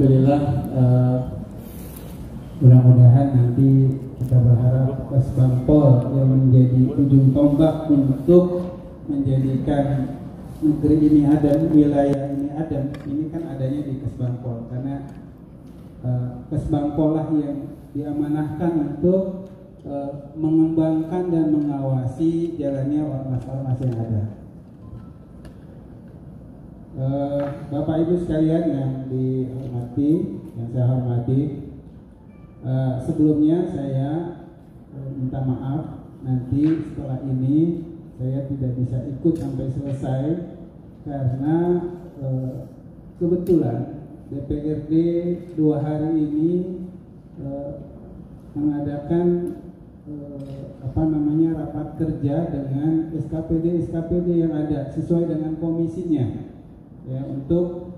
Alhamdulillah, mudah-mudahan nanti kita berharap Kesbangpol yang menjadi ujung tombak untuk menjadikan negeri ini adem, wilayah ini adem. Ini kan adanya di Kesbangpol, karena Kesbangpol lah yang diamanahkan untuk mengembangkan dan mengawasi jalannya ormas-ormas yang ada. Bapak Ibu sekalian yang dihormati, yang saya hormati, sebelumnya saya minta maaf, nanti setelah ini saya tidak bisa ikut sampai selesai karena kebetulan DPRD 2 hari ini mengadakan rapat kerja dengan SKPD yang ada sesuai dengan komisinya, ya, untuk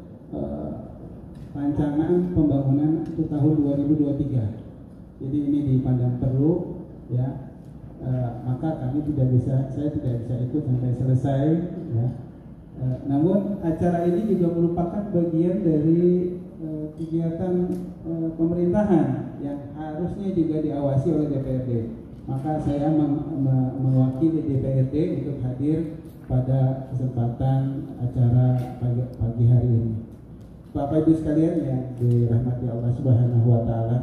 rancangan pembangunan untuk tahun 2023. Jadi ini dipandang perlu, ya, maka saya tidak bisa ikut sampai selesai, ya. Namun acara ini juga merupakan bagian dari kegiatan pemerintahan yang harusnya juga diawasi oleh DPRD. Maka saya mewakili DPRD untuk hadir pada kesempatan acara pagi hari ini. Bapak Ibu sekalian yang dirahmati Allah Subhanahu wa taala.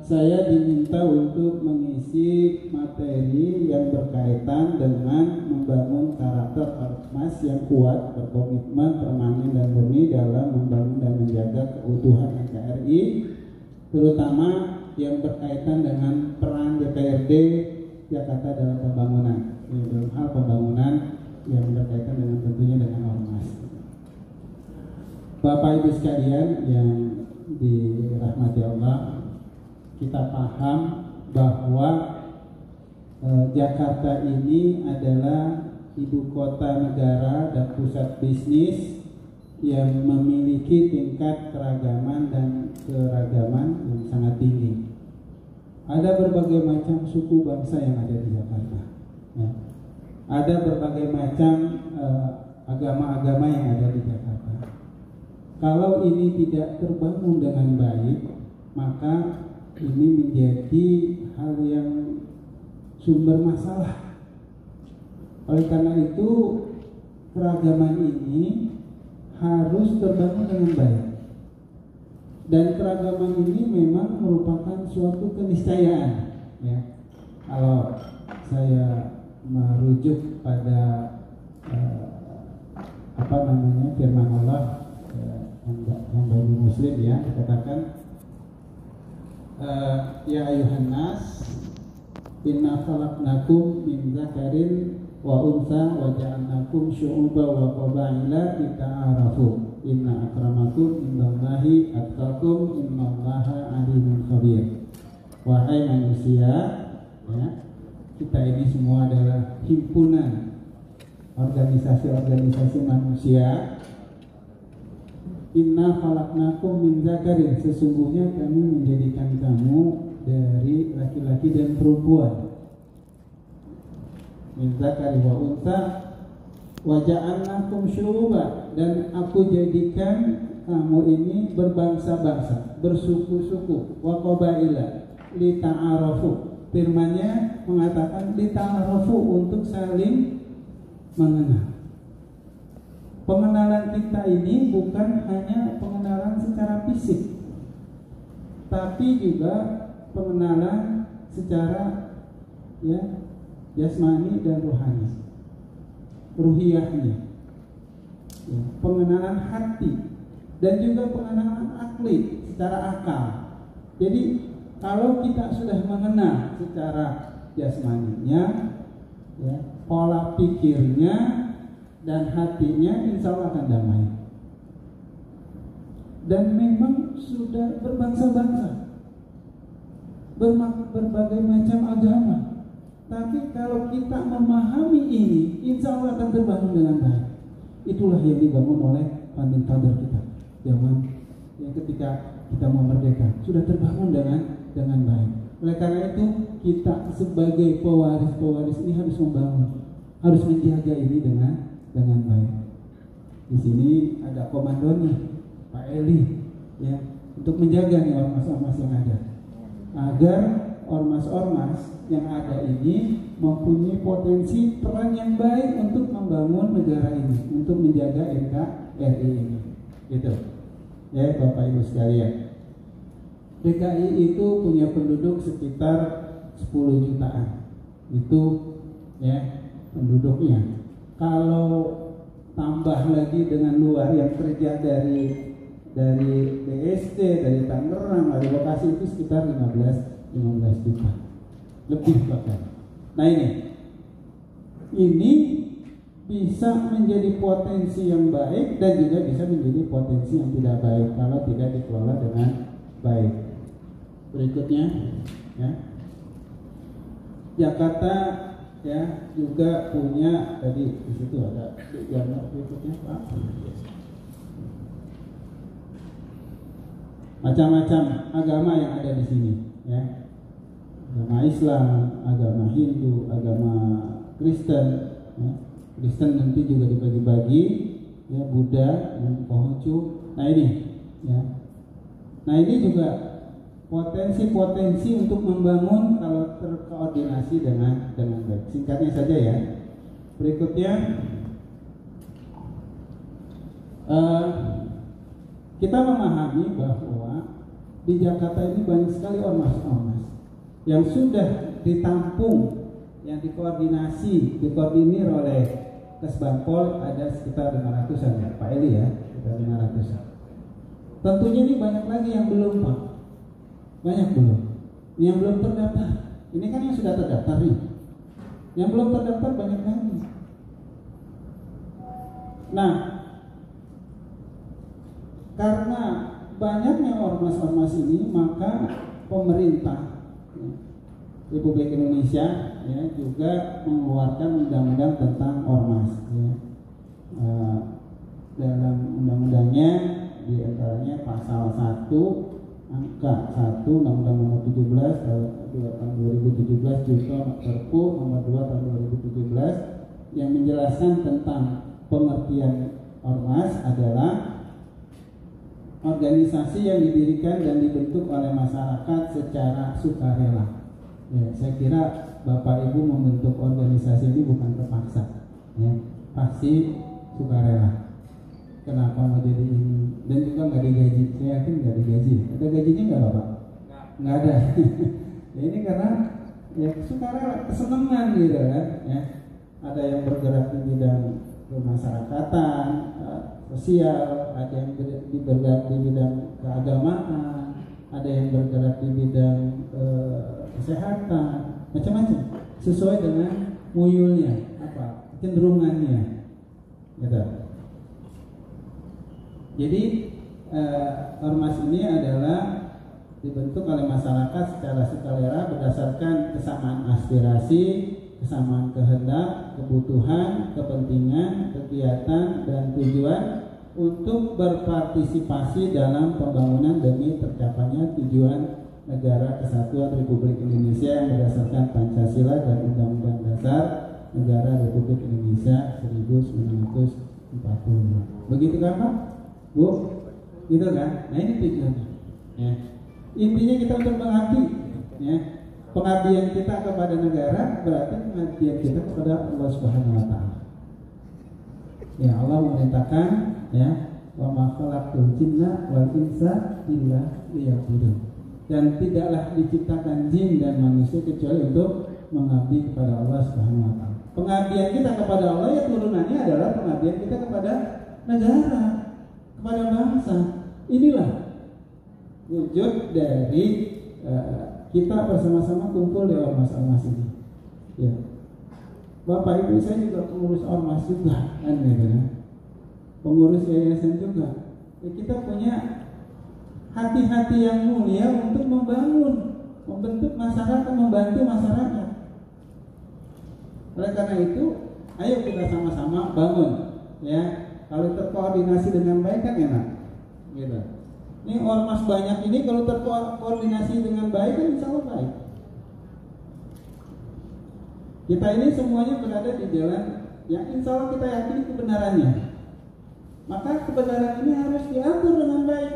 Saya diminta untuk mengisi materi yang berkaitan dengan membangun karakter ormas yang kuat, berkomitmen, permanen dan murni dalam membangun dan menjaga keutuhan NKRI, terutama yang berkaitan dengan peran DPRD Jakarta dalam pembangunan, dalam hal pembangunan yang berkaitan dengan tentunya dengan ormas. Bapak Ibu sekalian yang dirahmati Allah, kita paham bahwa Jakarta ini adalah ibu kota negara dan pusat bisnis yang memiliki tingkat keragaman dan keragaman yang sangat tinggi. Ada berbagai macam suku bangsa yang ada di Jakarta, ya. Ada berbagai macam agama-agama yang ada di Jakarta. Kalau ini tidak terbangun dengan baik, maka ini menjadi hal yang sumber masalah. Oleh karena itu, keragaman ini harus terbangun dengan baik. Dan keragaman ini memang merupakan suatu keniscayaan, ya. Kalau saya merujuk pada firman Allah yang bagi Muslim, ya, dikatakan, ya ayuhan nas inna khalaqnakum min dzakarin wa untha wa ja'alnakum syu'uban wa qabaila lita'arafu inna akramakum indallahi atqakum innallaha alimun khabir. Wahai manusia, ya, kita ini semua adalah himpunan organisasi-organisasi manusia. Inna khalaqnakum min dzakarin, sesungguhnya kami menjadikan kamu dari laki-laki dan perempuan. Min dzakari wa untha wa ja'alnakum syu'uban, dan aku jadikan kamu ini berbangsa-bangsa, bersuku-suku, wa qabaila lita'arafu. Firman-Nya mengatakan lita'arafu, untuk saling mengenal. Pengenalan kita ini bukan hanya pengenalan secara fisik, tapi juga pengenalan secara, ya, jasmani dan rohani, ruhiyahnya, ya, pengenalan hati dan juga pengenalan akli secara akal. Jadi kalau kita sudah mengenal secara jasmaninya, ya, pola pikirnya dan hatinya, insya Allah akan damai. Dan memang sudah berbangsa-bangsa, berbagai macam agama. Tapi kalau kita memahami ini, insya Allah akan terbangun dengan baik. Itulah yang dibangun oleh founding father kita. Zaman yang ketika kita mau merdeka sudah terbangun dengan baik. Oleh karena itu kita sebagai pewaris ini harus membangun. harus menjaga ini dengan baik. Di sini ada komandonya, Pak Eli, ya, untuk menjaga nih ormas-ormas yang ada, agar ormas-ormas yang ada ini mempunyai potensi peran yang baik untuk membangun negara ini, untuk menjaga NKRI ini, gitu. Ya, Bapak Ibu sekalian, DKI itu punya penduduk sekitar 10 jutaan, itu ya penduduknya. Kalau tambah lagi dengan luar yang kerja dari BSD, dari Tangerang, dari lokasi itu sekitar 15 juta lebih bahkan. Nah ini bisa menjadi potensi yang baik dan juga bisa menjadi potensi yang tidak baik kalau tidak dikelola dengan baik. Berikutnya, ya, Jakarta ya juga punya, tadi di situ ada gambar berikutnya, Pak. Macam-macam agama yang ada di sini, ya. Agama Islam, agama Hindu, agama Kristen, ya. Kristen nanti juga dibagi-bagi, ya, Buddha dan Konghucu. Nah ini, ya. Nah ini juga potensi-potensi untuk membangun kalau terkoordinasi dengan baik. Singkatnya saja ya. Berikutnya, kita memahami bahwa di Jakarta ini banyak sekali ormas-ormas yang sudah ditampung, yang dikoordinir oleh Kesbangpol, ada sekitar 500-an ya, Pak Eli ya, sekitar 500-an. Tentunya ini banyak lagi yang belum, Pak. Banyak belum. Yang belum terdaftar. Ini kan yang sudah terdaftar nih. Yang belum terdaftar banyak lagi. Nah, karena banyaknya ormas-ormas ini, maka pemerintah Republik Indonesia ya juga mengeluarkan undang-undang tentang ormas. Ya. Dalam undang-undangnya diantaranya pasal 1 angka 1 Undang-Undang Nomor 17 tahun 2017 juga Perpu Nomor 2 tahun 2017 yang menjelaskan tentang pengertian ormas adalah organisasi yang didirikan dan dibentuk oleh masyarakat secara sukarela. Ya, saya kira Bapak Ibu membentuk organisasi ini bukan terpaksa, ya, pasti sukarela. Kenapa mau jadi ini? Dan juga nggak digaji. Saya yakin nggak digaji. Ada gajinya nggak Bapak? Nggak ada. Ya, ini karena ya sukarela, kesenangan gitu kan. Ya. Ada yang bergerak di bidang kemasyarakatan, sosial, ada yang bergerak di bidang keagamaan, ada yang bergerak di bidang kesehatan, macam-macam, sesuai dengan muyulnya, apa cenderungannya, gitu. Jadi ormas ini adalah dibentuk oleh masyarakat secara sukarela berdasarkan kesamaan aspirasi, kesamaan kehendak, kebutuhan, kepentingan, kegiatan, dan tujuan untuk berpartisipasi dalam pembangunan demi tercapainya tujuan negara kesatuan Republik Indonesia yang berdasarkan Pancasila dan Undang-Undang Dasar Negara Republik Indonesia 1945. Begitu kan Pak? Bu? Gitu kan? Nah ini tujuannya. Ya. Intinya kita untuk mengabdi, ya. Pengabdian kita kepada negara berarti pengabdian kita kepada Allah Subhanahu wa taala. Ya, Allah memerintahkan, ya, wa ma khalaqtul jinna wal insa illa liya'budun. Dan tidaklah diciptakan jin dan manusia kecuali untuk mengabdi kepada Allah Subhanahu wa taala. Pengabdian kita kepada Allah ya turunannya adalah pengabdian kita kepada negara, kepada bangsa. Inilah wujud dari kita bersama-sama kumpul di ormas-ormas ini. Ya. Bapak Ibu saya juga pengurus ormas juga, kan gitu kan. Pengurus yayasan juga. Ya, kita punya hati-hati yang mulia untuk membangun, membentuk masyarakat, membantu masyarakat. Oleh karena itu, ayo kita sama-sama bangun, ya. Kalau terkoordinasi dengan baik kan enak, gitu. Ini ormas banyak ini kalau terkoordinasi dengan baik kan insya Allah baik. Kita ini semuanya berada di jalan yang insya Allah kita yakini kebenarannya. Maka kebenaran ini harus diatur dengan baik.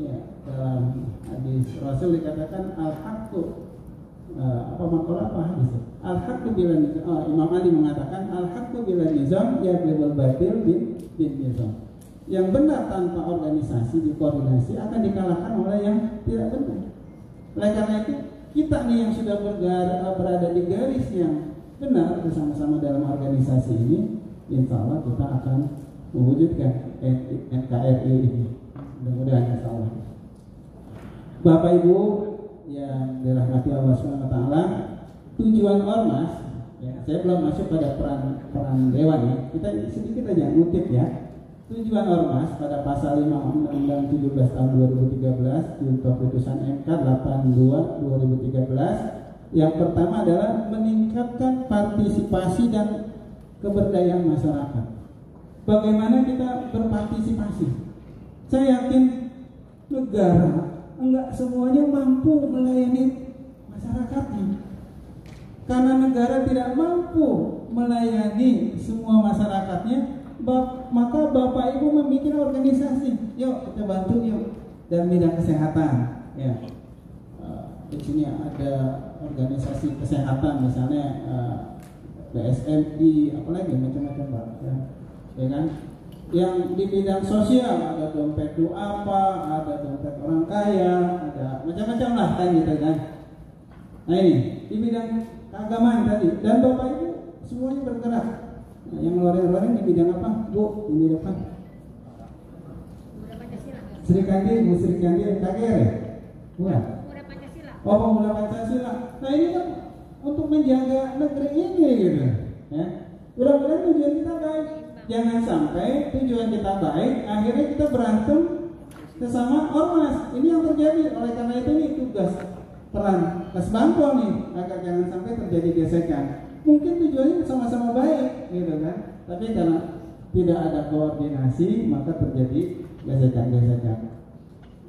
Ya, dalam hadis Rasul dikatakan al-haqqu apa hadis? Al-haqqu bila nizam. Imam Ali mengatakan al-haqqu bila nizam yaglibul batil bin nizam. Yang benar tanpa organisasi dikoordinasi akan dikalahkan oleh yang tidak benar. Oleh karena itu kita nih yang sudah berada di garis yang benar bersama-sama dalam organisasi ini, insya Allah kita akan mewujudkan NKRI ini. Mudah-mudahan insya Allah. Bapak Ibu yang dirahmati Allah SWT, tujuan ormas, ya, saya belum masuk pada peran dewan ya. Kita sedikit aja ngutip ya. Tujuan ormas pada pasal 5 Undang-Undang 17 tahun 2013 junto putusan MK 82/2013, yang pertama adalah meningkatkan partisipasi dan keberdayaan masyarakat. Bagaimana kita berpartisipasi? Saya yakin negara enggak semuanya mampu melayani masyarakatnya. Karena negara tidak mampu melayani semua masyarakatnya, maka Bapak Ibu membuat organisasi. Yuk kita bantu yuk dalam bidang kesehatan. Ya, di sini ada organisasi kesehatan, misalnya BSMI, apalagi macam-macam Pak. Ya kan? Yang di bidang sosial ada dompet duafa, ada dompet orang kaya, ada macam-macam lah kan gitu kan. Nah ini di bidang keagamaan tadi, dan Bapak Ibu semuanya bergerak. Nah, yang ngeluarin di bidang apa, Bu? Ini depan. Sri Kandi, Bu Sri Kandi KGR ya? Bukan? Pemuda Pancasila. Oh, Pemuda Pancasila. Nah ini kan untuk menjaga negeri ini gitu. Ya. Mudah-mudahan tujuan kita baik. Jangan sampai tujuan kita baik, akhirnya kita berantem sesama ormas. Ini yang terjadi. Oleh karena itu nih tugas peran Kesbangpol nih, agar jangan sampai terjadi gesekan. Mungkin tujuannya sama-sama baik, gitu kan? Tapi karena tidak ada koordinasi, maka terjadi gesekan-gesekan.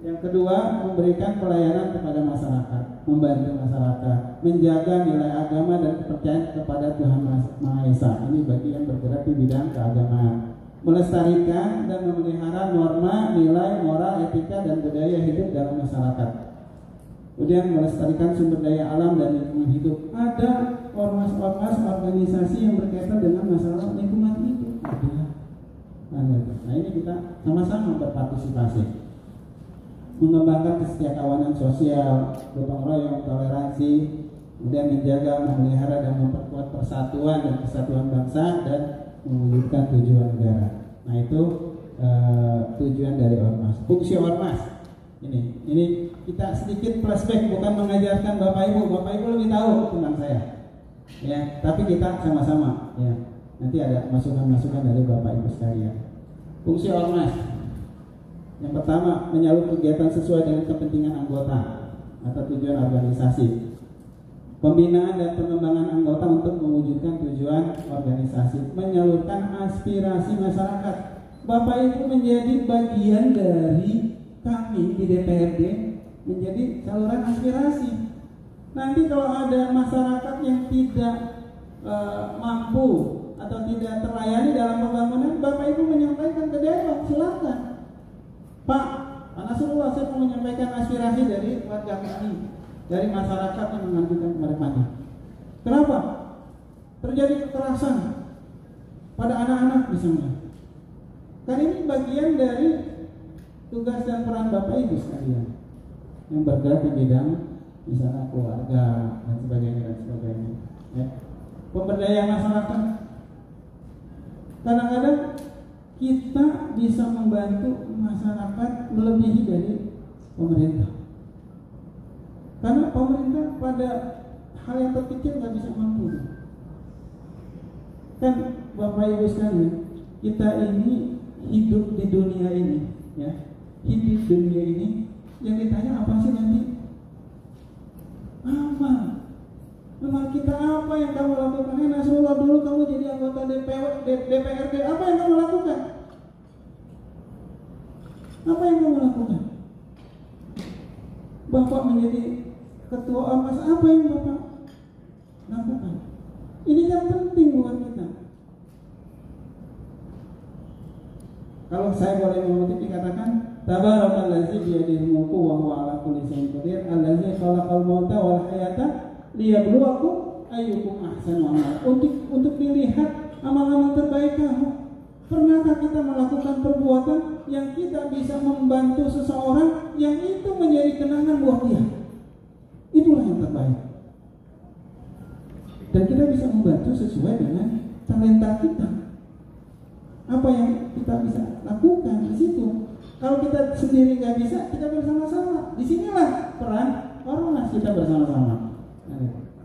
Yang kedua, memberikan pelayanan kepada masyarakat, membantu masyarakat, menjaga nilai agama dan kepercayaan kepada Tuhan Maha Esa. Ini bagian bergerak di bidang keagamaan. Melestarikan dan memelihara norma, nilai, moral, etika, dan budaya hidup dalam masyarakat. Kemudian melestarikan sumber daya alam dan lingkungan hidup. Ada ormas-ormas organisasi yang berkaitan dengan masalah lingkungan hidup. Nah ini kita sama-sama berpartisipasi. Mengembangkan kesetiakawanan sosial, gotong royong, toleransi, kemudian menjaga, memelihara dan memperkuat persatuan dan kesatuan bangsa dan mewujudkan tujuan negara. Nah itu tujuan dari ormas. Fungsi ormas ini kita sedikit flashback, bukan mengajarkan Bapak Ibu lebih tahu tentang saya, ya. Tapi kita sama-sama, ya. Nanti ada masukan-masukan dari Bapak Ibu sekalian. Fungsi ormas. Yang pertama, menyalur kegiatan sesuai dengan kepentingan anggota atau tujuan organisasi. Pembinaan dan pengembangan anggota untuk mewujudkan tujuan organisasi. Menyalurkan aspirasi masyarakat. Bapak Ibu menjadi bagian dari kami di DPRD, menjadi saluran aspirasi. Nanti kalau ada masyarakat yang tidak mampu atau tidak terlayani dalam pembangunan, Bapak Ibu menyampaikan ke Dewan, silakan. Pak Nasrullah, saya mau menyampaikan aspirasi dari warga kami, dari masyarakat yang mengajukan kepada kami. Kenapa? Terjadi kekerasan pada anak-anak misalnya. Kan ini bagian dari tugas dan peran Bapak Ibu sekalian yang bergerak di bidang misalnya keluarga dan sebagainya. Ya. Pemberdayaan masyarakat. Kadang-kadang kita bisa membantu masyarakat melebihi dari pemerintah. Karena pemerintah pada hal yang terkecil nggak bisa mampu. Kan Bapak Ibu sekalian, kita ini hidup di dunia ini, ya. Hidup di dunia ini yang ditanya apa sih nanti? Apa? Memang kita apa yang kamu lakukan? Nasrullah, dulu kamu jadi anggota DPRD, apa yang kamu lakukan? Apa yang kamu lakukan? Bapak menjadi ketua ormas, apa yang Bapak lakukan? Ini yang penting buat kita. Kalau saya boleh mengutip dikatakan, Tabarakalladzi biyadihi mulku wa huwa ala kulli syai'in qadir, alladzi khalaqal mauta wal hayata liyabluwakum ayyukum ahsanu amala. Untuk dilihat amal-amal terbaik kamu. Pernahkah kita melakukan perbuatan yang kita bisa membantu seseorang yang itu menjadi kenangan buat dia? Itulah yang terbaik. Dan kita bisa membantu sesuai dengan talenta kita. Apa yang kita bisa lakukan di situ. Kalau kita sendiri nggak bisa, kita bersama-sama. Disinilah peran ormas kita bersama-sama.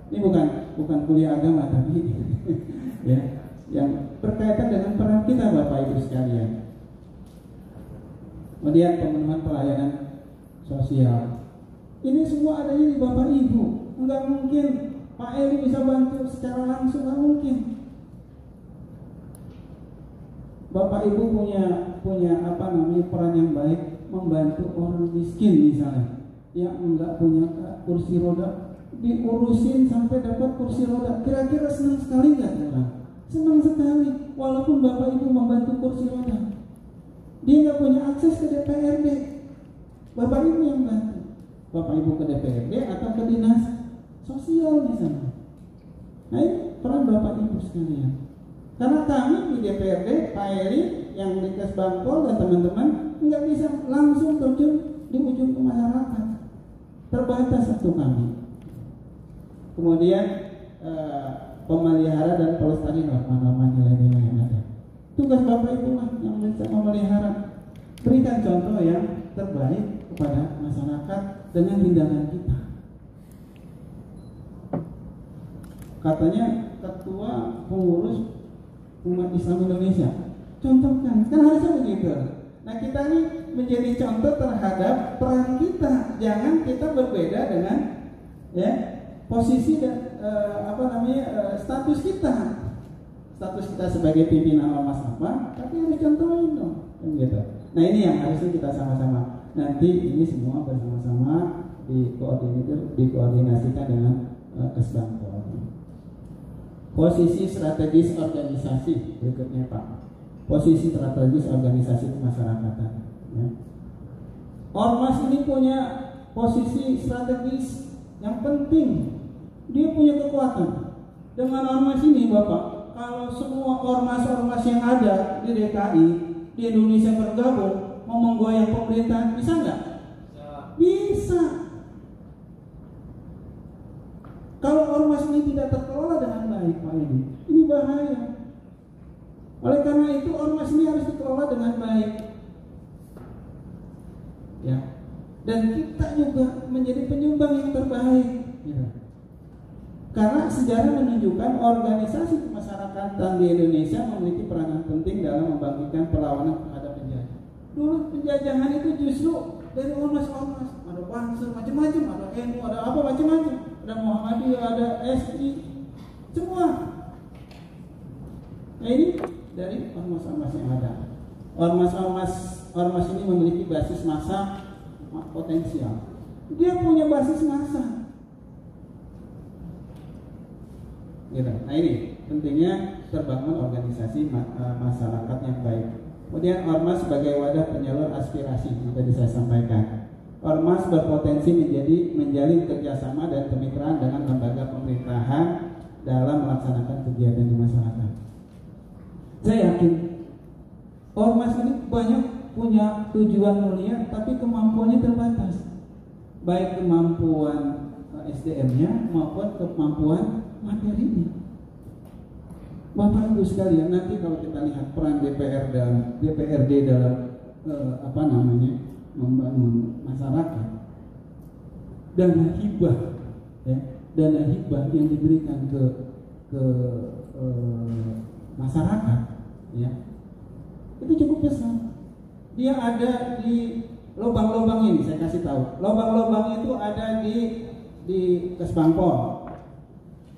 Ini bukan kuliah agama, tapi ya, yang berkaitan dengan peran kita, Bapak Ibu sekalian. Kemudian pemenuhan pelayanan sosial. Ini semua adanya di Bapak Ibu. Enggak mungkin Pak Eli bisa bantu secara langsung, enggak mungkin. Bapak Ibu punya peran yang baik membantu orang miskin misalnya yang enggak punya kursi roda, diurusin sampai dapat kursi roda. Kira-kira senang sekali nggak orang? Senang sekali, walaupun Bapak Ibu membantu kursi roda. Dia nggak punya akses ke DPRD, Bapak Ibu yang bantu. Bapak Ibu ke DPRD atau ke dinas sosial misalnya. Nah, ini peran Bapak Ibu sekalian. Karena kami di DPRD, Pak Eri yang di Kesbangpol dan teman-teman nggak bisa langsung terjun di ujung ke masyarakat, terbatas waktu kami. Kemudian pemelihara dan pelestari norma-norma nilai-nilai yang ada. Tugas Bapak Ibu lah yang bisa memelihara. Berikan contoh yang terbaik kepada masyarakat dengan tindakan kita. Katanya ketua pengurus umat Islam Indonesia, contohkan, kan harusnya begitu. Nah, kita ini menjadi contoh terhadap peran kita. Jangan kita berbeda dengan posisi dan status kita. Status kita sebagai pimpinan ormas apa, tapi harus contohin dong, gitu. Nah, ini yang harusnya kita sama-sama. Nanti ini semua bersama-sama dikoordinasikan dengan Kesbangpol. Posisi strategis organisasi berikutnya, Pak. Posisi strategis organisasi kemasyarakatan. Ya. Ormas ini punya posisi strategis yang penting. Dia punya kekuatan. Dengan ormas ini, Bapak, kalau semua ormas-ormas yang ada di DKI, di Indonesia bergabung, mau menggoyang pemerintahan, bisa nggak? Bisa. Kalau ormas ini tidak terkelola dengan baik, Pak, ini bahaya. Oleh karena itu ormas ini harus dikelola dengan baik, ya. Dan kita juga menjadi penyumbang yang terbaik, ya. Karena sejarah menunjukkan organisasi kemasyarakatan di Indonesia memiliki peranan penting dalam membangkitkan perlawanan terhadap penjajah. Dulu penjajahan itu justru dari ormas-ormas, ada Pansel macam-macam, ada NU, ada apa macam-macam. Ada Muhammadiyah, ada SI, semua. Nah, ini dari ormas-ormas yang ada. Ormas ini memiliki basis massa potensial. Dia punya basis massa. Gitu. Nah, ini pentingnya terbangun organisasi masyarakat yang baik. Kemudian ormas sebagai wadah penyalur aspirasi yang tadi saya sampaikan. Ormas berpotensi menjalin kerjasama dan kemitraan dengan lembaga pemerintahan dalam melaksanakan kegiatan di masyarakat. Saya yakin ormas ini banyak punya tujuan mulia, tapi kemampuannya terbatas, baik kemampuan SDM-nya maupun kemampuan materinya. Bapak Ibu sekalian, nanti kalau kita lihat peran DPRD dalam membangun masyarakat, dana hibah yang diberikan ke masyarakat, ya, itu cukup besar. Dia ada di lubang-lubang ini, saya kasih tahu. Lubang-lubang itu ada di Kesbangpol,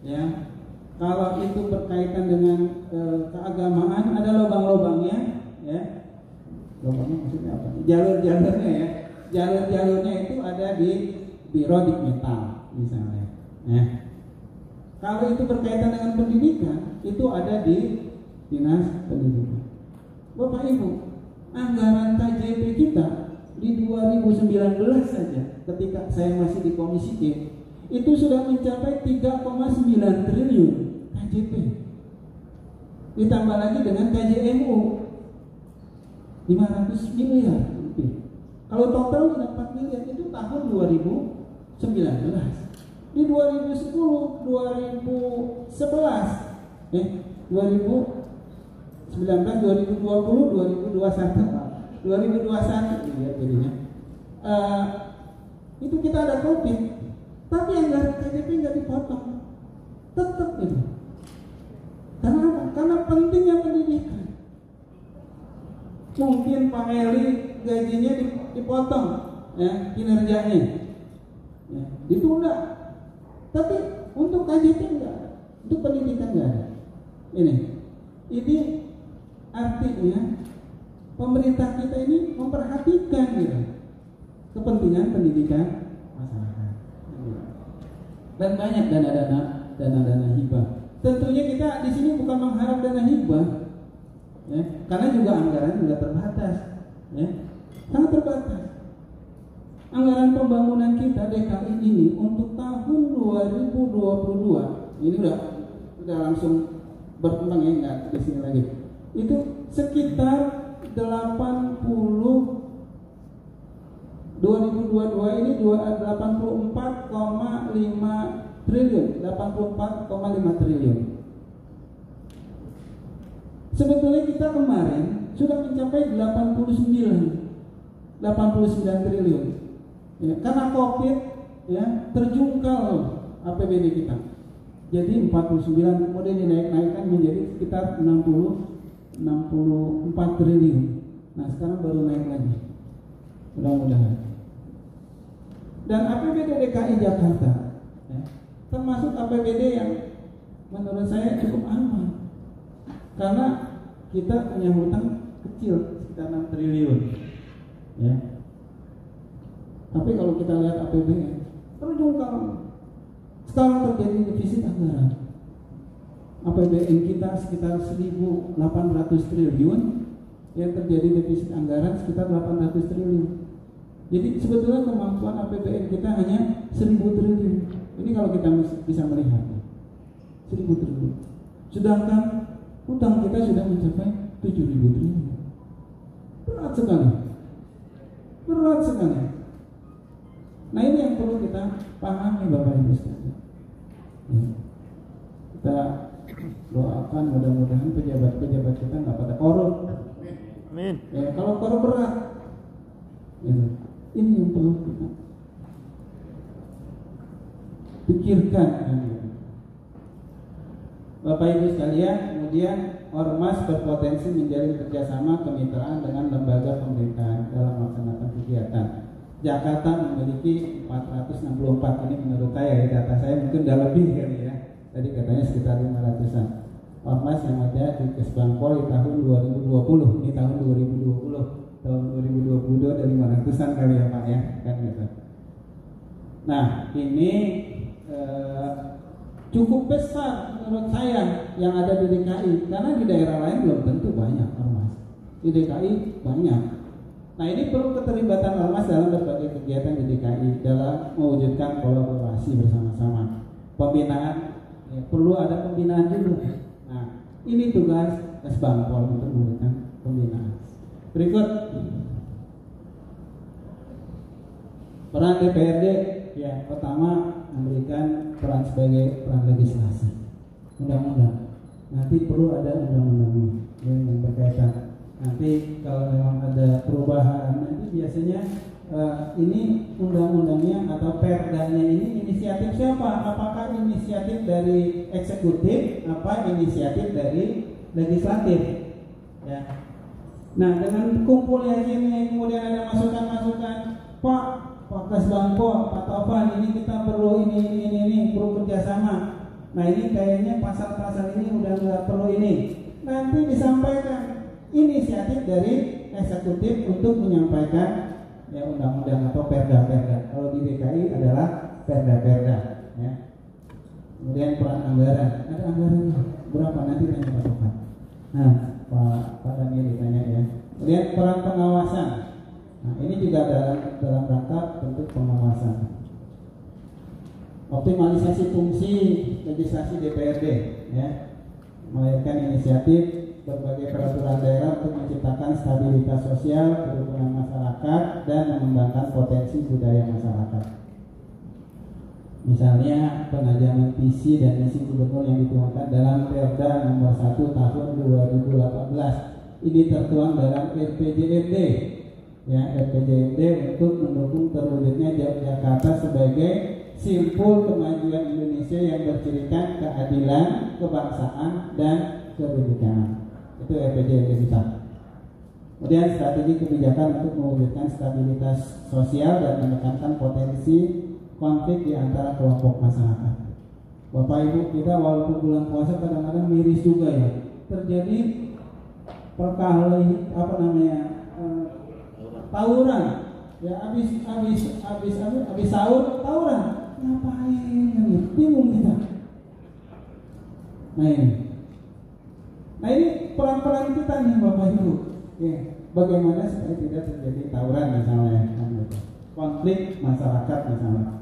ya. Kalau itu berkaitan dengan keagamaan, ada lubang-lubangnya, ya. Lubangnya maksudnya apa? Jalur-jalurnya, ya. Jalur-jalurnya itu ada di Biro Metal misalnya, ya. Kalau itu berkaitan dengan pendidikan, itu ada di Dinas Pendidikan. Bapak Ibu, anggaran KJP kita di 2019 saja, ketika saya masih di Komisi E, itu sudah mencapai 3,9 triliun KJP. Ditambah lagi dengan KJMU 500 miliar lebih. Kalau total 4 miliar itu tahun 2019. Di 2010, 2011, 2019, 2020, 2021 ya jadinya. Itu kita ada COVID, tapi anggaran KJP nggak dipotong, tetap itu. Karena apa? Karena pentingnya pendidikan. Mungkin Pak Eli gajinya dipotong, ya, kinerjanya, ya, ditunda. Tapi untuk KJP enggak ada, untuk pendidikan enggak ada. Ini artinya pemerintah kita ini memperhatikan gitu kepentingan pendidikan masyarakat. Dan banyak dana hibah. Tentunya kita di sini bukan mengharap dana hibah, ya, karena juga anggaran juga terbatas, ya, sangat terbatas. Anggaran pembangunan kita DKI ini untuk tahun 2022 ini udah langsung berkembang, ya, nggak di sini lagi. Itu sekitar 2022 ini 84,5 triliun, 84,5 triliun. Sebetulnya kita kemarin sudah mencapai 89 triliun. Ya, karena COVID, ya, terjungkal APBD kita. Jadi 49 kemudian dinaik-naikkan menjadi sekitar 64 triliun. Nah, sekarang baru naik lagi. Mudah-mudahan. Dan APBD DKI Jakarta, ya, termasuk APBD yang menurut saya cukup aman. Karena kita punya hutang kecil sekitar 6 triliun. Ya. Tapi kalau kita lihat APBN, terjungkal. Sekarang terjadi defisit anggaran. APBN kita sekitar 1.800 triliun, yang terjadi defisit anggaran sekitar 800 triliun. Jadi sebetulnya kemampuan APBN kita hanya 1.000 triliun. Ini kalau kita bisa melihat 1.000 triliun. Sedangkan hutang kita sudah mencapai 7.000 triliun. Berat sekali. Berat sekali. Nah, ini yang perlu kita pahami Bapak Ibu sekalian. Kita doakan mudah-mudahan pejabat-pejabat kita nggak pada korup. Amin. Ya, kalau korup berat. Ya, ini yang perlu kita pikirkan. Bapak Ibu sekalian, kemudian Ormas berpotensi menjalin kerjasama kemitraan dengan lembaga pemerintahan dalam melaksanakan kegiatan. Jakarta memiliki 464, ini menurut saya, data saya mungkin udah lebih kali ya. Tadi katanya sekitar 500-an. Ormas yang ada di Kesbangpol di tahun 2020, ini tahun 2020, tahun 2022 ada 500-an kali ya Pak ya, kan gitu. Nah, ini cukup besar menurut saya yang ada di DKI, karena di daerah lain belum tentu banyak ormas. Di DKI banyak. Nah, ini perlu keterlibatan ormas dalam berbagai kegiatan di DKI dalam mewujudkan kolaborasi bersama-sama. Pembinaan, ya, perlu ada pembinaan dulu. Nah, ini tugas Kesbangpol untuk memberikan pembinaan. Berikut peran DPRD, ya, pertama memberikan peran sebagai peran legislasi, undang-undang. Nanti perlu ada undang-undang yang berkaitan. Nanti kalau memang ada perubahan, nanti biasanya ini undang-undangnya atau perdanya ini inisiatif siapa? Apakah inisiatif dari eksekutif, apa inisiatif dari legislatif? Ya. Nah, dengan kumpulnya ini kemudian ada masukan-masukan, Pak Kesbangpol, Pak Taufan, ini kita perlu ini perlu kerjasama. Nah, ini kayaknya pasal-pasal ini udah nggak perlu ini. Nanti disampaikan inisiatif dari eksekutif untuk menyampaikan, ya, undang-undang atau perda-perda. Kalau di DKI adalah perda-perda, ya. Kemudian peran anggaran, ada anggarannya berapa, nanti tanya Pak Topan. Nah, Pak Daniel ditanya ya. Kemudian peran pengawasan. Nah, ini juga dalam rangka bentuk pengawasan. Optimalisasi fungsi legislasi DPRD, ya, melahirkan inisiatif berbagai peraturan daerah untuk menciptakan stabilitas sosial, kerukunan masyarakat, dan mengembangkan potensi budaya masyarakat. Misalnya penajaman visi dan misi gubernur yang dituangkan dalam Perda nomor 1 tahun 2018. Ini tertuang dalam RPJMD, ya, RPJMD untuk mendukung terwujudnya Jakarta sebagai simpul kemajuan Indonesia yang bercirikan keadilan, kebangsaan, dan kebinekaan. Itu RPJMD kita. Kemudian strategi kebijakan untuk mewujudkan stabilitas sosial dan menekankan potensi konflik di antara kelompok masyarakat. Bapak Ibu, kita walaupun bulan puasa kadang-kadang miris juga ya. Terjadi perkali tawuran. Ya habis sahur tawuran. Ngapain? Bingung kita. Nah ini peran-peran kita nih Bapak Ibu. Ya, bagaimana supaya tidak terjadi tawuran misalnya, konflik masyarakat misalnya.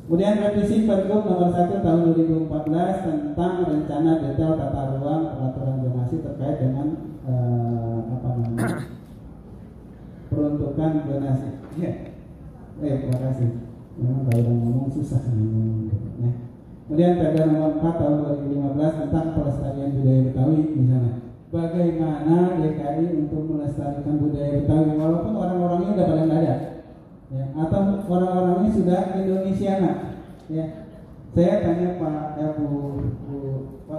Kemudian revisi Pergub nomor 1 tahun 2014 tentang rencana detail tata ruang peraturan zonasi terkait dengan peruntukan zonasi. Ya, terima kasih. Memang kalau udah ngomong susah nih. Ya. Kemudian Perda nomor 4 tahun 2015 tentang pelestarian budaya Betawi misalnya. Bagaimana DKI untuk melestarikan budaya Betawi walaupun orang-orangnya udah pada nggak ada. Ya, atau orang-orangnya sudah Indonesiana, ya. Saya tanya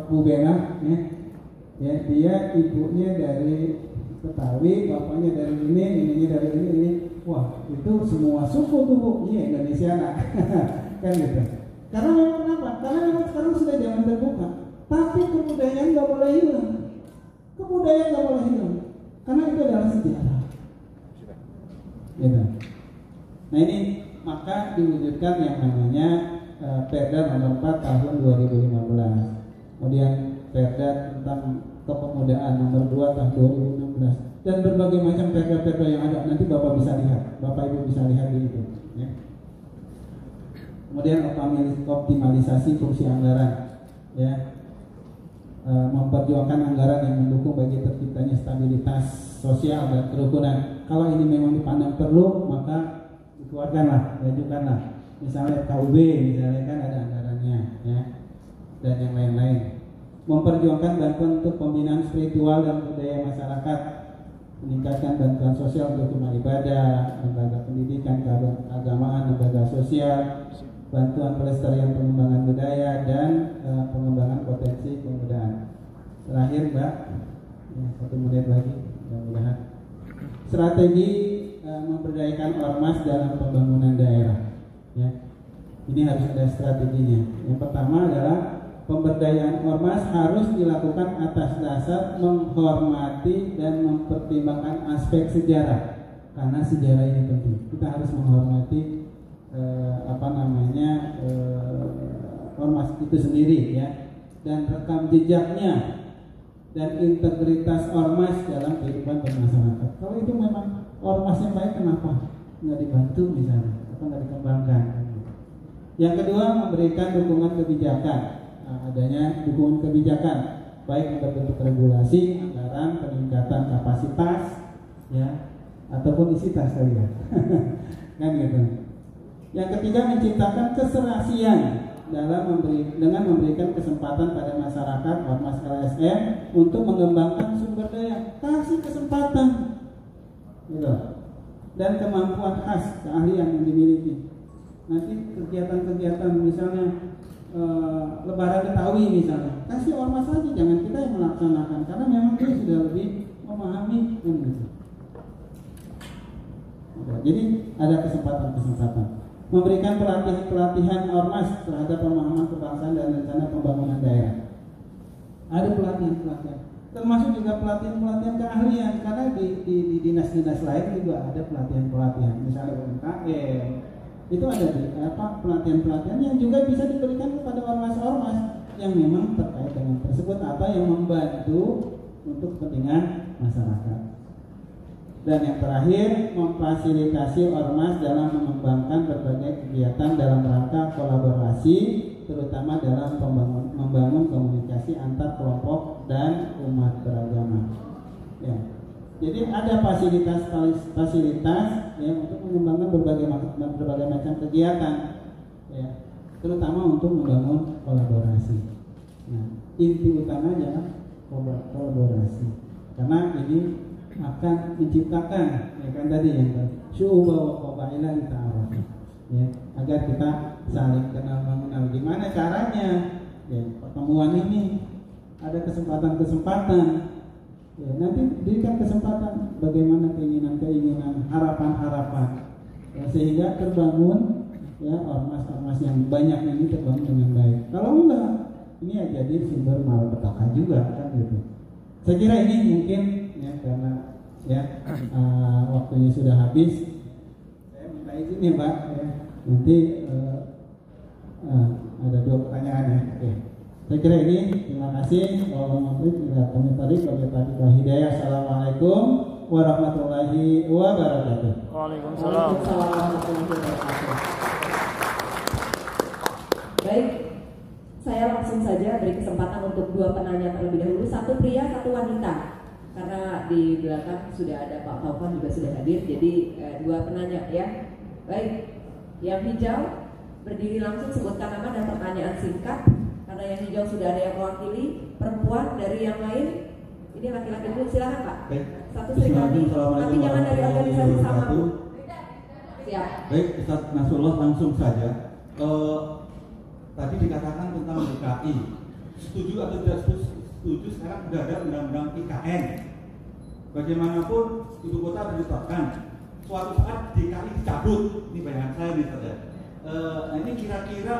Bu Bena, ya, dia ibunya dari Betawi, bapaknya dari ini dari ini. Wah, itu semua suku tuh Bu, iya Indonesiana, kan gitu. Karena memang kenapa? Karena memang sekarang sudah zaman terbuka, tapi kebudayaan nggak boleh hilang. Kebudayaan nggak boleh hilang, karena itu adalah sejarah. Gitu. Nah ini maka diwujudkan yang namanya Perda nomor 4 tahun 2015. Kemudian Perda tentang kepemudaan nomor 2 tahun 2016 dan berbagai macam perda-perda yang ada. Nanti Bapak bisa lihat, Bapak Ibu bisa lihat di itu. Ya. Kemudian optimalisasi fungsi anggaran, ya, memperjuangkan anggaran yang mendukung bagi terciptanya stabilitas sosial dan kerukunan. Kalau ini memang dipandang perlu, maka dikeluarkanlah, ajukanlah. Misalnya KUB, misalnya kan ada anggarannya, ya, dan yang lain-lain. Memperjuangkan bantuan untuk pembinaan spiritual dan budaya masyarakat, meningkatkan bantuan sosial untuk rumah ibadah, lembaga pendidikan, keagamaan, lembaga sosial, bantuan pelestarian pengembangan budaya dan pengembangan potensi kebudayaan. Terakhir Mbak, ya, 1 menit lagi, mudah-mudahan. Strategi memberdayakan ormas dalam pembangunan daerah. Ya, ini harus ada strateginya. Yang pertama adalah pemberdayaan ormas harus dilakukan atas dasar menghormati dan mempertimbangkan aspek sejarah, karena sejarah ini penting. Kita harus menghormati ormas itu sendiri, ya, dan rekam jejaknya dan integritas ormas dalam kehidupan bermasyarakat. Kalau itu memang ormas yang baik, kenapa nggak dibantu misalnya, atau nggak dikembangkan? Yang kedua, memberikan dukungan kebijakan. Nah, adanya dukungan kebijakan baik dalam bentuk regulasi, anggaran, peningkatan kapasitas, ya, ataupun isi tas kali ya. Kan gitu. Yang ketiga, menciptakan keserasian dengan memberikan kesempatan pada masyarakat ormas LSM untuk mengembangkan sumber daya. Kasih kesempatan, gitu. Dan kemampuan khas, keahlian yang dimiliki. Nanti kegiatan-kegiatan misalnya Lebaran Betawi misalnya, kasih ormas aja, jangan kita yang melaksanakan, karena memang dia sudah lebih memahami, gitu. Jadi ada kesempatan-kesempatan. Memberikan pelatihan ormas terhadap pemahaman kebangsaan dan rencana pembangunan daerah. Ada pelatihan, termasuk juga pelatihan keahlian, karena di dinas-dinas lain juga ada pelatihan, misalnya UMKM, itu ada di pelatihan-pelatihan yang juga bisa diberikan kepada ormas-ormas yang memang terkait dengan tersebut atau yang membantu untuk kepentingan masyarakat. Dan yang terakhir, memfasilitasi ormas dalam mengembangkan berbagai kegiatan dalam rangka kolaborasi, terutama dalam membangun komunikasi antar kelompok dan umat beragama. Ya. Jadi ada fasilitas ya untuk mengembangkan berbagai macam kegiatan, ya, terutama untuk membangun kolaborasi. Nah, inti utamanya kolaborasi, karena ini akan menciptakan, ya kan tadi yang syu'uba wa qabaila lita'aruf, ya, agar kita saling kenal mengenal. Gimana caranya? Ya, pertemuan ini ada kesempatan, ya, nanti berikan kesempatan bagaimana keinginan-keinginan, harapan-harapan, ya, sehingga terbangun ya ormas-ormas yang banyak ini terbangun dengan baik. Kalau enggak, ini ya jadi sumber malapetaka juga kan gitu. Saya kira ini mungkin ya karena ya waktunya sudah habis. Saya minta izin ya Pak ya. Nanti ada 2 pertanyaan ya. Oke. Saya kira ini, terima kasih. Assalamualaikum warahmatullahi wabarakatuh. Waalaikumsalam warahmatullahi wabarakatuh. Baik, saya langsung saja beri kesempatan untuk 2 penanya terlebih dahulu, 1 pria, 1 wanita. Karena di belakang sudah ada Pak Taufan juga sudah hadir, jadi 2 penanya ya. Baik, yang hijau berdiri langsung, sebutkan nama dan pertanyaan singkat. Karena yang hijau sudah ada yang mewakili. Perempuan dari yang lain, ini laki-laki dulu, silakan Pak. Baik. Satu sekali, tapi jangan dari organisasi sama Bu. Siap. Baik, Ustaz Nasrullah, langsung saja. Tadi dikatakan tentang DKI. Setuju atau tidak setuju sekarang sudah ada undang-undang IKN. Bagaimanapun ibu kota ditetapkan, suatu saat DKI dicabut. Ini bayangan saya nih saja. Nah ini kira-kira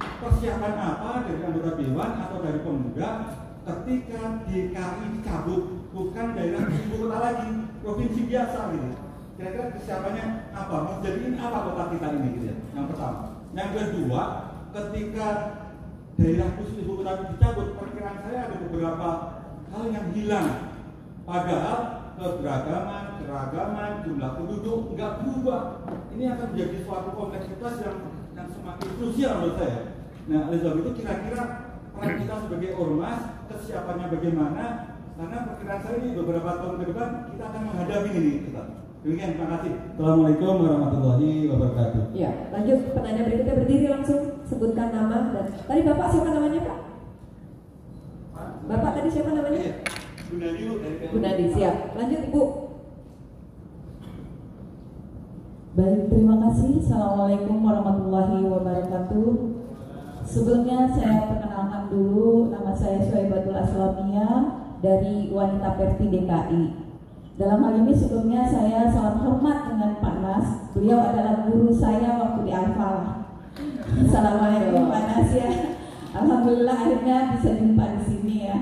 persiapan apa dari anggota dewan atau dari pemuda ketika DKI dicabut, bukan daerah ibu kota lagi, provinsi biasa gitu. Kira-kira persiapannya apa? Mau jadiin apa kota kita ini gitu ya? Yang pertama. Yang kedua, ketika daerah khusus ibu kota dicabut, perkiraan saya ada beberapa hal yang hilang. Padahal keberagaman, keragaman, jumlah penduduk nggak berubah. Ini akan menjadi suatu kompleksitas yang semakin krusial menurut saya. Nah, oleh sebab itu kira-kira peran kita sebagai ormas, kesiapannya bagaimana? Karena perkiraan saya ini beberapa tahun ke depan kita akan menghadapi ini. Demikian, terima kasih. Assalamualaikum warahmatullahi wabarakatuh. Ya, lanjut penanya berikutnya, berdiri langsung, sebutkan nama dan tadi Bapak siapa namanya Pak? Bapak tadi siapa namanya? Bu Nadi, siap. Lanjut Ibu. Baik, terima kasih. Assalamualaikum warahmatullahi wabarakatuh. Sebelumnya saya perkenalkan dulu, nama saya Syuaibatul Aslamia dari Wanita Perti DKI. Dalam hal ini sebelumnya saya sangat hormat dengan Pak Nas. Beliau adalah guru saya waktu di Al-Falah. Assalamualaikum Pak Nas ya. Alhamdulillah akhirnya bisa jumpa di sini ya.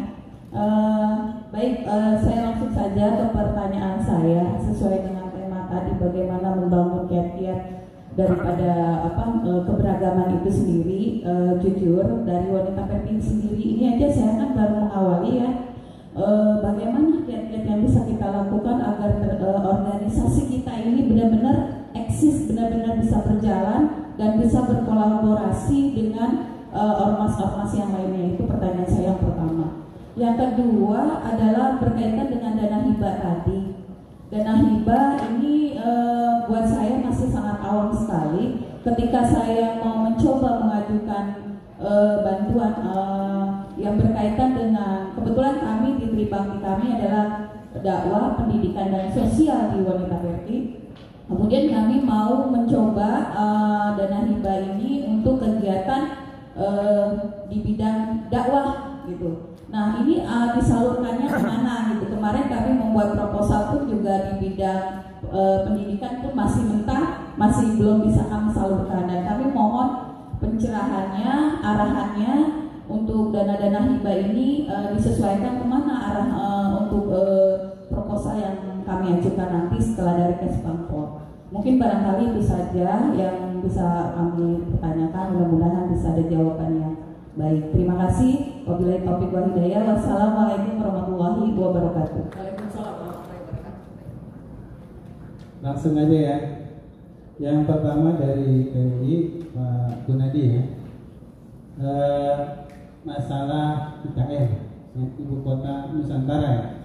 Baik, saya langsung saja ke pertanyaan saya sesuai dengan tema tadi, bagaimana membangun kiat-kiat daripada keberagaman itu sendiri. Jujur dari Wanita Perti sendiri ini aja saya kan baru mengawali ya. Bagaimana kiat-kiat yang bisa kita lakukan agar organisasi kita ini benar-benar eksis, benar-benar bisa berjalan dan bisa berkolaborasi dengan ormas-ormas yang lainnya. Itu pertanyaan saya yang pertama. Yang kedua adalah berkaitan dengan dana hibah tadi. Dana hibah ini buat saya masih sangat awam sekali. Ketika saya mau mencoba mengajukan bantuan yang berkaitan dengan, kebetulan kami di Tribakti kami adalah dakwah, pendidikan dan sosial di Wanita Perti. Kemudian kami mau mencoba dana hibah ini untuk kegiatan di bidang dakwah gitu. Nah ini disalurkannya kemana gitu. Kemarin kami membuat proposal pun juga di bidang pendidikan pun masih mentah, masih belum bisa kami salurkan. Dan kami mohon pencerahannya, arahannya untuk dana-dana hibah ini disesuaikan kemana arah untuk proposal yang kami ajukan nanti setelah dari Kesbangpol. Mungkin barangkali itu saja yang bisa kami pertanyakan, mudah-mudahan bisa ada jawabannya. Baik, terima kasih. Wabillahi taufiq wal hidayah. Wassalamualaikum warahmatullahi wabarakatuh. Waalaikumsalam warahmatullahi wabarakatuh. Langsung aja ya. Yang pertama dari PUI Pak Gunadi ya. Masalah IKN, Ibu Kota Nusantara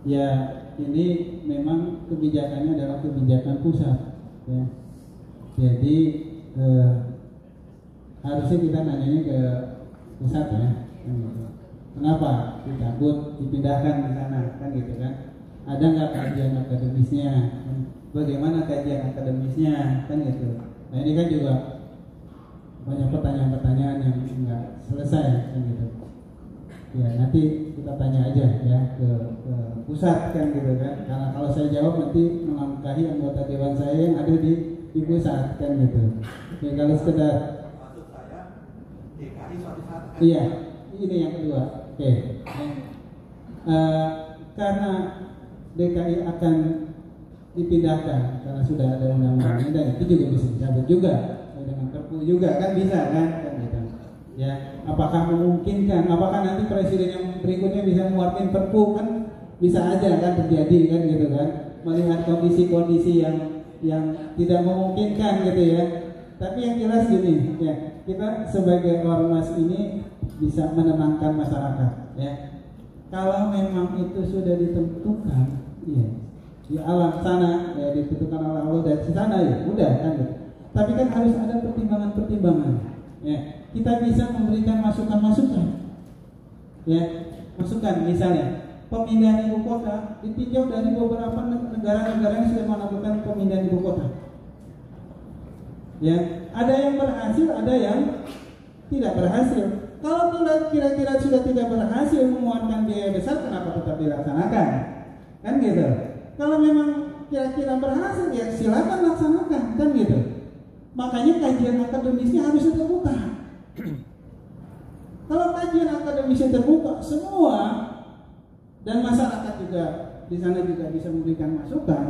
ya, ini memang kebijakannya adalah kebijakan pusat ya. Jadi harusnya kita nanyanya ke pusat ya. Kenapa dicabut, dipindahkan di sana kan gitu kan? Ada nggak kajian akademisnya? Bagaimana kajian akademisnya kan gitu? Nah ini kan juga banyak pertanyaan-pertanyaan yang nggak selesai kan gitu. Ya nanti kita tanya aja ya ke pusat kan gitu kan. Karena kalau saya jawab nanti melangkahi anggota dewan saya yang ada di pusat kan gitu. Ya kalau sekedar maksud saya DKI suatu saat akan iya, ini yang kedua. Oke. Karena DKI akan dipindahkan karena sudah ada undang-undangnya dan itu juga bisa dicabut juga dengan Perpu juga kan bisa kan gitu. Ya, apakah memungkinkan? Apakah nanti presiden yang berikutnya bisa mengeluarkan Perpu kan bisa aja kan terjadi kan gitu kan? Melihat kondisi-kondisi yang tidak memungkinkan gitu ya. Tapi yang jelas gini ya, kita sebagai ormas ini bisa menenangkan masyarakat ya. Kalau memang itu sudah ditentukan ya di alam sana ya, ditentukan oleh Allah dari sana ya udah kan gitu. Tapi kan harus ada pertimbangan-pertimbangan ya. Kita bisa memberikan masukan-masukan ya, masukan misalnya pemindahan ibu kota ditinjau dari beberapa negara-negara yang sudah melakukan pemindahan ibu kota ya. Ada yang berhasil, ada yang tidak berhasil. Kalau kira-kira sudah tidak berhasil mengeluarkan biaya besar, kenapa tetap dilaksanakan kan gitu. Kalau memang kira-kira berhasil ya silakan laksanakan kan gitu. Makanya kajian akademisnya harus terbuka. Kalau kajian akademisnya terbuka semua dan masyarakat juga di sana juga bisa memberikan masukan.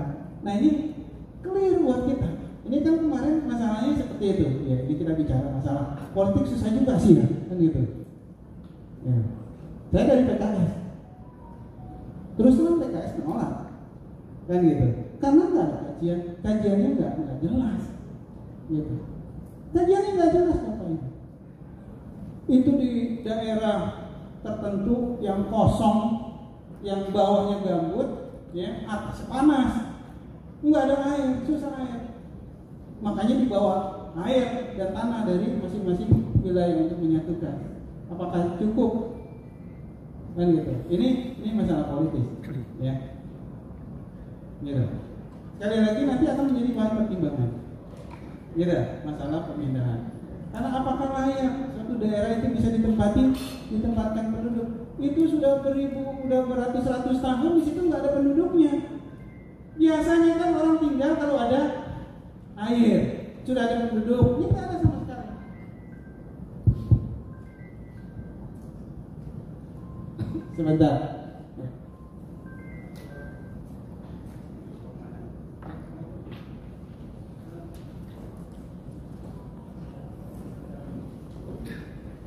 Nah ini clear buat kita. Ini kan kemarin masalahnya seperti itu. Ya, ini kita bicara masalah politik susah juga sih kan gitu. Ya. Saya dari PKS. Terus terang PKS menolak. Kan gitu. Karena nggak ada kajiannya nggak jelas. Gitu. Kajiannya nggak jelas ngapain. Itu di daerah tertentu yang kosong, yang bawahnya gambut, ya atas panas, nggak ada air, susah air. Makanya dibawa air dan tanah dari masing-masing wilayah untuk menyatukan. Apakah cukup? Kan gitu. Ini masalah politis, ya. Gitu. Sekali lagi nanti akan menjadi bahan pertimbangan. Gitu, masalah pemindahan. Karena apakah layak suatu daerah itu bisa ditempatkan penduduk? Itu sudah beratus-ratus tahun di situ nggak ada penduduknya. Biasanya kan orang tinggal kalau ada air, sudah ada penduduk, ini nggak ada sama sekali. Sebentar.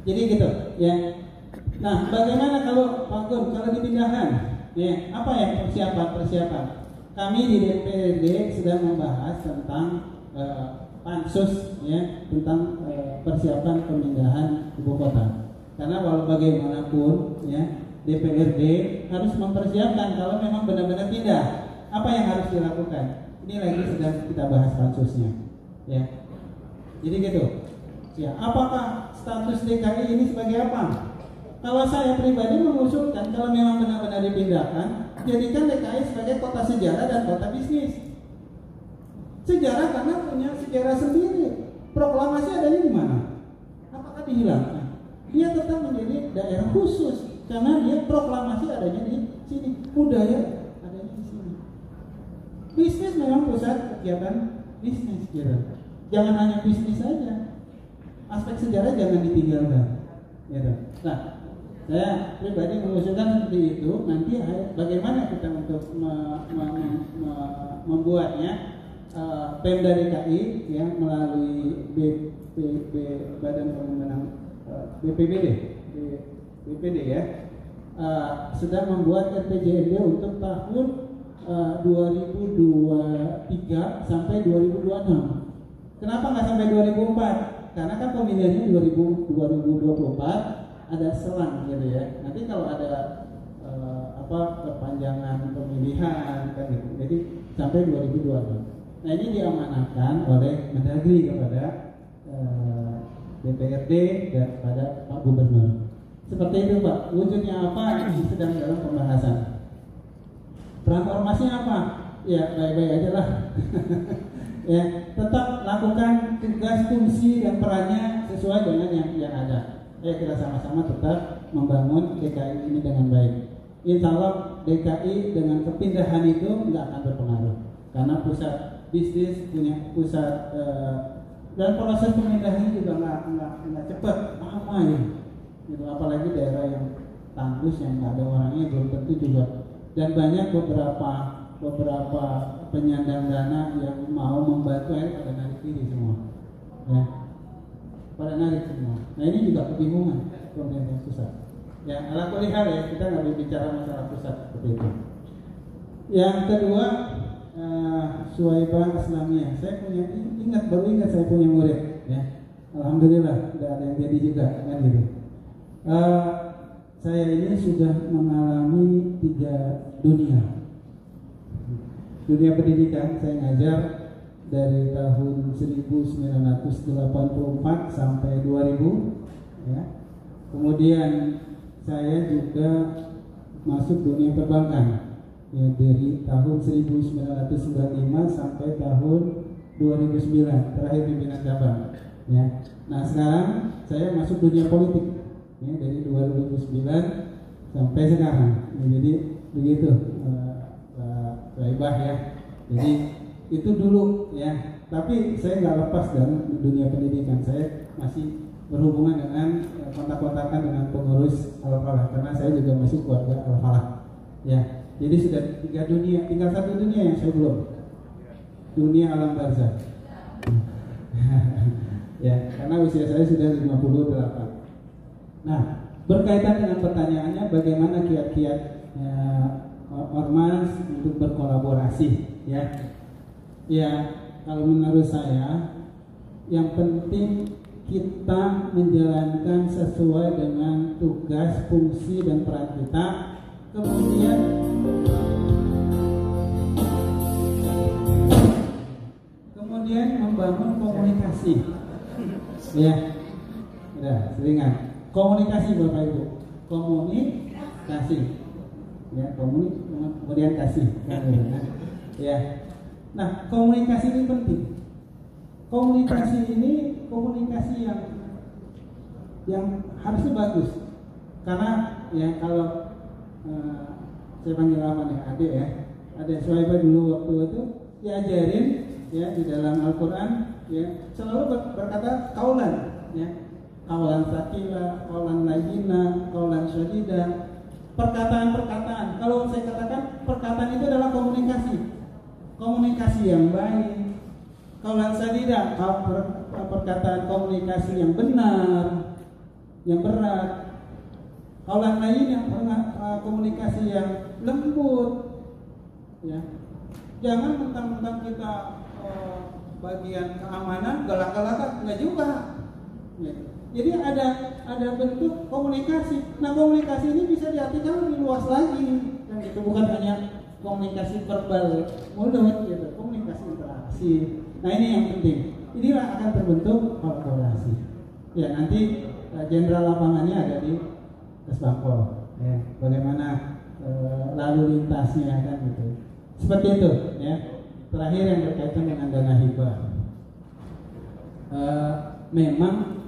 Jadi gitu, ya. Nah, bagaimana kalau Pak Gun, kalau dipindahkan, ya, apa yang persiapan? Kami di DPRD sedang membahas tentang pansus, ya, tentang persiapan pemindahan ibu kota. Karena walau bagaimanapun, ya, DPRD harus mempersiapkan kalau memang benar-benar pindah. Apa yang harus dilakukan? Ini lagi sedang kita bahas pansusnya, ya. Jadi gitu. Ya, apakah status DKI ini sebagai apa? Kalau saya pribadi mengusulkan kalau memang benar-benar dipindahkan, jadikan DKI sebagai kota sejarah dan kota bisnis. Sejarah karena punya sejarah sendiri. Proklamasi adanya di mana? Apakah dihilangkan? Dia tetap menjadi daerah khusus karena dia proklamasi adanya di sini, budaya adanya di sini. Bisnis memang pusat kegiatan bisnis, gitu. Jangan hanya bisnis saja. Aspek sejarah jangan ditinggalkan. Gitu. Nah, Saya pribadi mengusulkan seperti itu. Nanti bagaimana kita untuk membuatnya? Pemda DKI ya melalui Badan Pemenang BPD ya sudah membuat RPJMD untuk tahun 2023 sampai 2026. Kenapa nggak sampai 2004? Karena kan pemilihannya 2024 ada selang gitu ya. Nanti kalau ada perpanjangan pemilihan kan gitu. Jadi sampai 2026. Nah ini diamanahkan oleh Mendagri kepada DPRD dan kepada Pak Gubernur. Seperti itu Pak. Wujudnya apa? Ini sedang dalam pembahasan. Transformasinya apa? Ya baik-baik aja lah. Ya tetap lakukan tugas, fungsi dan perannya sesuai dengan yang ada. Kita sama-sama tetap membangun DKI ini dengan baik. Insya Allah DKI dengan kepindahan itu nggak akan berpengaruh karena pusat bisnis punya pusat dan proses pemindahannya juga nggak cepat, lama ya. Gitu, apalagi daerah yang tandus yang nggak ada orangnya belum tentu juga. Dan banyak beberapa penyandang dana yang mau membantu pada narik diri semua, ya. Pada narik semua. Nah ini juga kebingungan pemerintah pusat. Ya ala kulli hal ya kita nggak berbicara masalah pusat seperti itu. Yang kedua. Suwaibah Islamiyah. Saya baru ingat saya punya murid ya. Alhamdulillah tidak ada yang jadi juga kan gitu. Saya ini sudah mengalami 3 dunia pendidikan. Saya ngajar dari tahun 1984 sampai 2000 ya. Kemudian saya juga masuk dunia perbankan ya, dari tahun 1995 sampai tahun 2009 terakhir pimpinan cabang ya. Nah sekarang saya masuk dunia politik ya, dari 2009 sampai sekarang ya, jadi begitu Pak Ibah ya. Jadi itu dulu ya, tapi saya nggak lepas dari dunia pendidikan. Saya masih berhubungan dengan kontak-kontakan dengan pengurus Al-Falah karena saya juga masih keluarga Al-Falah ya. Jadi sudah 3 dunia, tinggal 1 dunia yang saya belum. Dunia alam barzah. Ya, karena usia saya sudah 58. Nah, berkaitan dengan pertanyaannya bagaimana kiat-kiat ormas untuk berkolaborasi ya. Ya, kalau menurut saya yang penting kita menjalankan sesuai dengan tugas, fungsi dan peran kita. Kemudian membangun komunikasi ya, udah seringan komunikasi Bapak Ibu, komunikasi ya, kemudian kasih ya. Nah komunikasi ini penting. Komunikasi ini komunikasi yang harusnya bagus karena ya kalau saya panggil apa nih, adik ya. Adik Suhaibah dulu waktu itu diajarin ya di dalam Al-Quran ya selalu berkata kaulan ya, kaulan sakila, kaulan layyina, kaulan syadida, perkataan-perkataan. Kalau saya katakan perkataan itu adalah komunikasi yang baik. Kaulan sadida, perkataan komunikasi yang benar, yang berat. Kaulan lain yang komunikasi yang lembut, ya. Jangan mentang-mentang kita bagian keamanan galak-galakan, enggak juga. Ya. Jadi ada bentuk komunikasi. Nah komunikasi ini bisa diartikan lebih luas lagi, dan itu bukan hanya komunikasi verbal mulut, gitu. Komunikasi interaksi. Nah ini yang penting. Inilah akan terbentuk kolaborasi. Ya nanti jenderal lapangannya ada di Kesbangpol, ya, bagaimana lalu lintasnya kan gitu. Seperti itu, ya. Terakhir yang berkaitan dengan dana hibah. Memang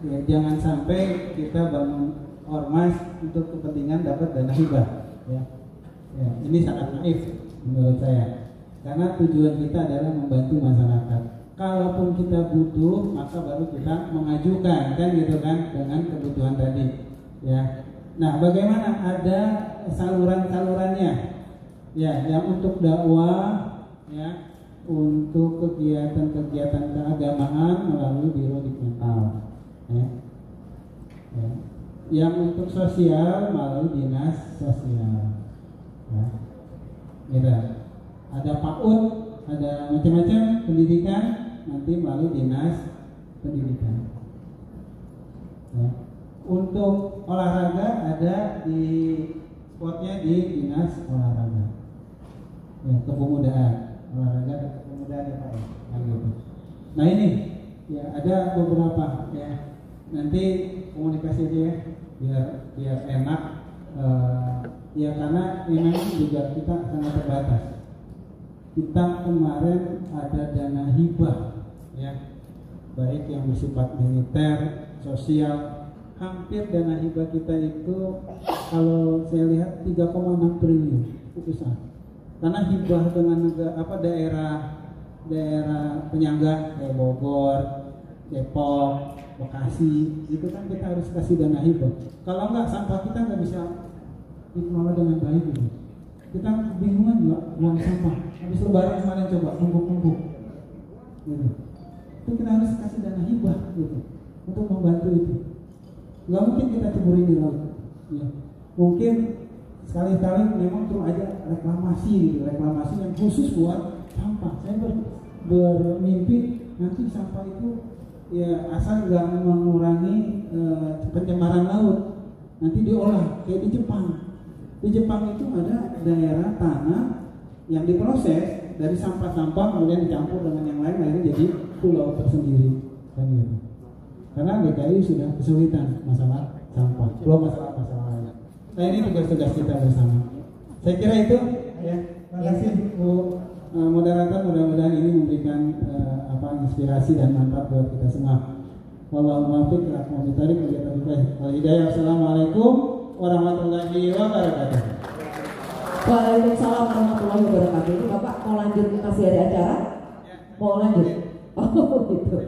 ya, jangan sampai kita bangun ormas untuk kepentingan dapat dana hibah, ya. Ya, ini sangat naif menurut saya. Karena tujuan kita adalah membantu masyarakat. Kalaupun kita butuh, maka baru kita mengajukan, kan gitu kan, dengan kebutuhan tadi. Ya. Nah, bagaimana ada saluran-salurannya? Ya, yang untuk dakwah, ya, untuk kegiatan-kegiatan keagamaan melalui Biro Dikmental. Ya. Ya. Yang untuk sosial melalui Dinas Sosial. Ya. Gitu. Ada PAUD, ada macam-macam pendidikan nanti melalui Dinas Pendidikan. Ya. Untuk olahraga ada di spotnya di Dinas Olahraga. Ya, kepemudaan, olahraga dan kepemudaan ya Pak. Nah, gitu. Nah ini ya ada beberapa ya. Nanti komunikasi aja ya biar enak. Ya karena memang juga kita sangat terbatas. Kita kemarin ada dana hibah ya, baik yang bersifat militer, sosial, hampir dana hibah kita itu kalau saya lihat 3,6 triliun itu besar. Karena hibah dengan daerah penyangga kayak Bogor, Depok, Bekasi, itu kan kita harus kasih dana hibah. Kalau enggak sampah kita nggak bisa dikelola dengan baik gitu. Kita kebingungan juga buang sampah. Habis lebaran kemarin coba numpuk-numpuk. Gitu. Itu kita harus kasih dana hibah gitu untuk membantu itu. Gak mungkin kita ceburin di laut. Ya. Mungkin sekali-kali memang terus aja reklamasi gitu, reklamasi yang khusus buat sampah. Saya bermimpi nanti sampah itu ya asal nggak mengurangi pencemaran laut, nanti diolah kayak di Jepang. Di Jepang itu ada daerah tanah yang diproses dari sampah-sampah kemudian dicampur dengan yang lain akhirnya jadi pulau tersendiri kan gitu. Karena DKI sudah kesulitan masalah sampah, belum masalah lain. Nah ini tugas-tugas kita bersama. Saya kira itu ya. Terima kasih Bu moderator, mudah-mudahan ini memberikan inspirasi dan manfaat buat kita semua. Wallahu muwaffiq ila aqwamit thoriq wal hidayah. Assalamualaikum warahmatullahi wabarakatuh. Waalaikumsalam warahmatullahi wabarakatuh. Ini Bapak mau lanjut, masih ada acara? Mau lanjut? Oh gitu.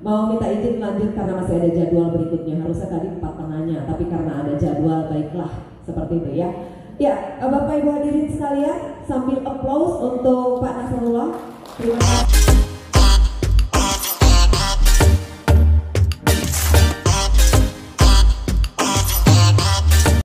Mau minta izin lanjut karena masih ada jadwal berikutnya. Harusnya tadi 4 penanya, tapi karena ada jadwal baiklah seperti itu ya. Ya, Bapak Ibu hadirin sekalian, sambil applause untuk Pak Nasrullah. Terima kasih.